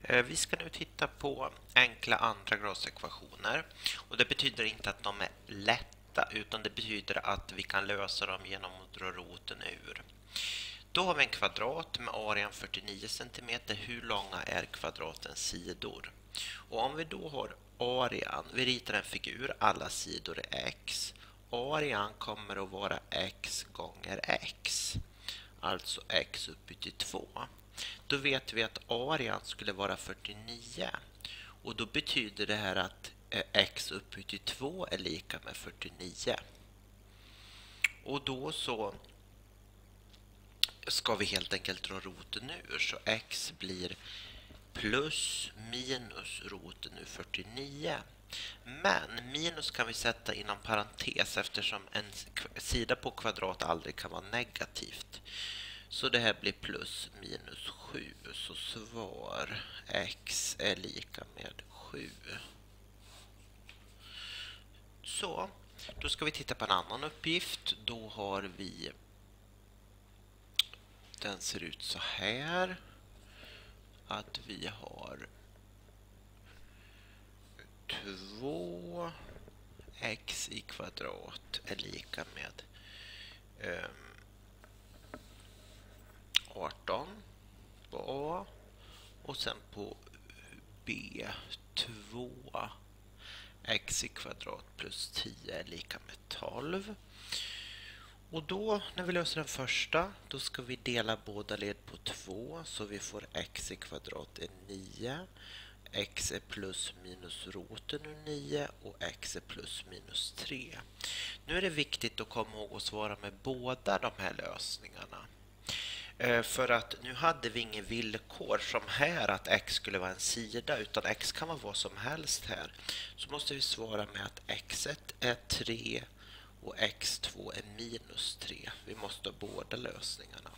Vi ska nu titta på enkla andragradsekvationer. Och det betyder inte att de är lätta, utan det betyder att vi kan lösa dem genom att dra roten ur. Då har vi en kvadrat med arean 49 cm. Hur långa är kvadratens sidor? Och om vi då har arean, vi ritar en figur, alla sidor är x. Arean kommer att vara x gånger x, alltså x upphöjt till 2. Då vet vi att arean skulle vara 49. Och då betyder det här att x upphöjt till 2 är lika med 49. Och då så ska vi helt enkelt dra roten ur. Så x blir plus minus roten ur 49. Men minus kan vi sätta inom parentes eftersom en sida på kvadrat aldrig kan vara negativt. Så det här blir plus minus 7. Så svar x är lika med 7. Så, då ska vi titta på en annan uppgift. Då har vi... Den ser ut så här. Att vi har 2x i kvadrat är lika med 18 på A. Och sen på B 2x i kvadrat plus 10 är lika med 12. Och då, när vi löser den första, då ska vi dela båda led på 2. Så vi får x i kvadrat är 9. X är plus minus roten ur 9 och x är plus minus 3. Nu är det viktigt att komma ihåg att svara med båda de här lösningarna. För att nu hade vi ingen villkor som här att x skulle vara en sida, utan x kan vara vad som helst här. Så måste vi svara med att x1 är 3 och x2 är minus 3. Vi måste ha båda lösningarna.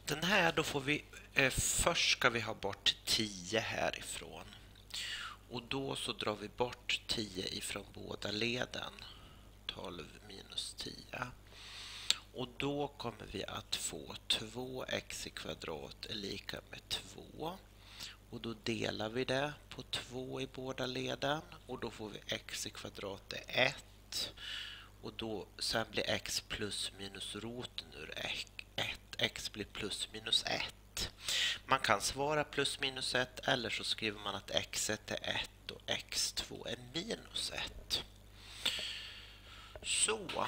Den här då får vi... först ska vi ha bort 10 härifrån. Och då så drar vi bort 10 ifrån båda leden. 12 minus 10. Och då kommer vi att få 2x i kvadrat är lika med 2. Och då delar vi det på 2 i båda leden. Och då får vi x i kvadrat är 1. Och då sen blir x plus minus roten ur 1. X blir plus minus 1. Man kan svara plus minus 1 eller så skriver man att x1 är 1 och x2 är minus 1. Så.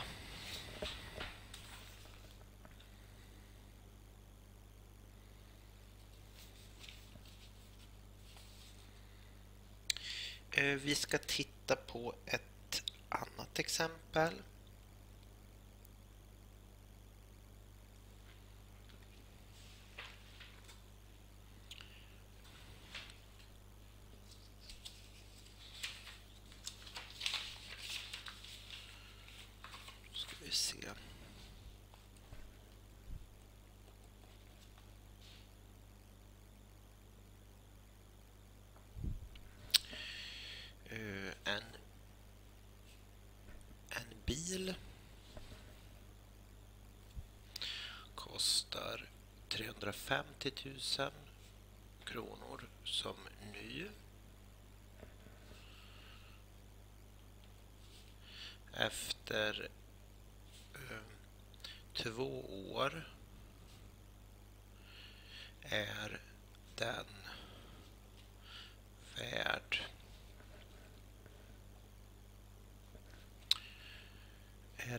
Vi ska titta på ett annat exempel. Då ska vi se. En bil kostar 350 000 kronor som ny. Efter 2 år är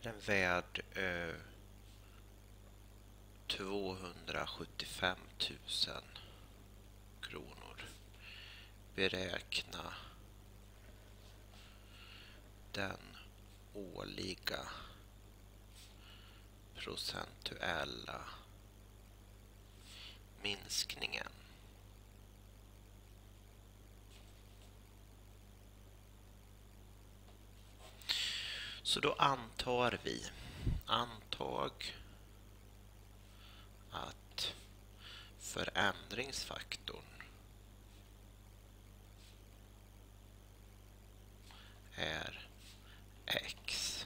den värd 275 000 kronor. Beräkna den årliga procentuella minskningen. Så då antar vi, antag att förändringsfaktorn är x.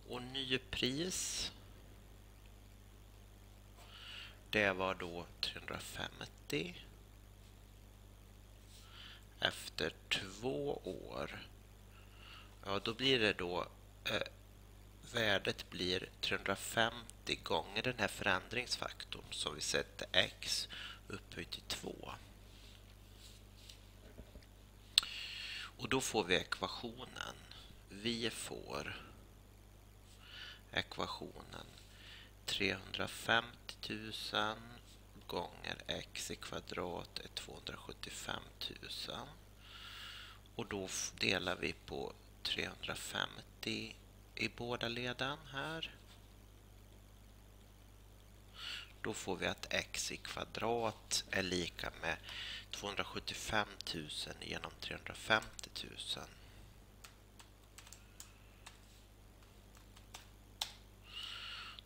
Och nypris Det var då 350. Efter 2 år, ja då blir det då värdet blir 350 gånger den här förändringsfaktorn som vi sätter x upphöjt till 2. Och då får vi ekvationen. Vi får ekvationen 350 000 gånger x i kvadrat är 275 000. Och då delar vi på 350 i båda leden här. Då får vi att x i kvadrat är lika med 275 000 genom 350 000.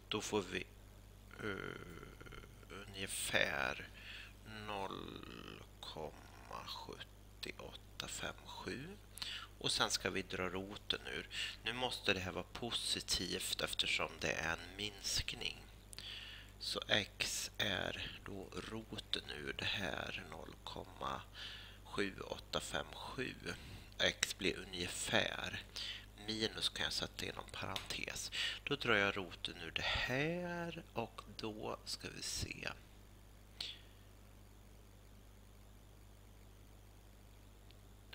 Då får vi ungefär 0,7857. Och sen ska vi dra roten ur. Nu måste det här vara positivt eftersom det är en minskning. Så x är då roten ur det här 0,7857. X blir ungefär. Minus kan jag sätta inom parentes. Då drar jag roten ur det här och då ska vi se.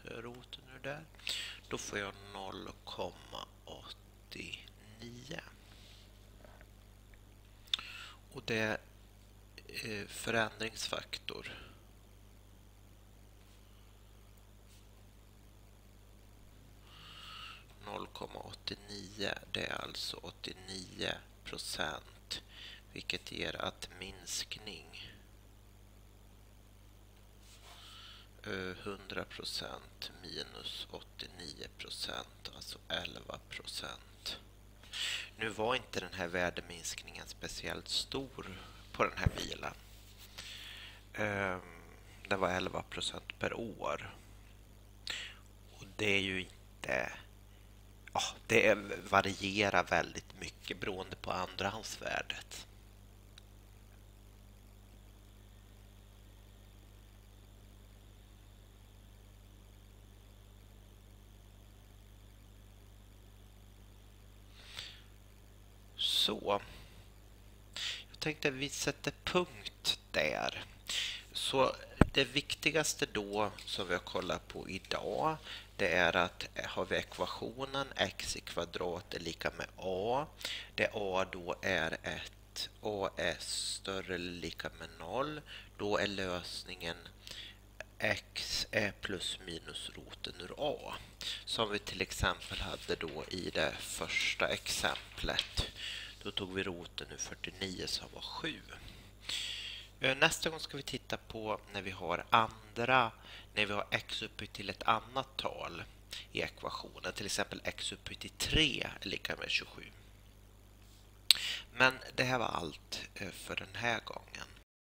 Drar jag roten ur där. Då får jag 0,89. Och det är förändringsfaktor. Det är alltså 89%, vilket ger att minskning 100% minus 89%, alltså 11%. Nu var inte den här värdeminskningen speciellt stor på den här bilen. Det var 11% per år. Och det är ju inte... Ja, det varierar väldigt mycket beroende på andrahandsvärdet. Så. Jag tänkte att vi sätter punkt där. Så det viktigaste då som vi har kollat på idag, det är att har vi ekvationen x i kvadrat är lika med a. Där a då är 1, a är större eller lika med 0. Då är lösningen x är plus minus roten ur a. Som vi till exempel hade då i det första exemplet. Då tog vi roten ur 49 som var 7. Nästa gång ska vi titta på när vi har x upphöjt till ett annat tal i ekvationen. Till exempel x upphöjt till 3 är lika med 27. Men det här var allt för den här gången.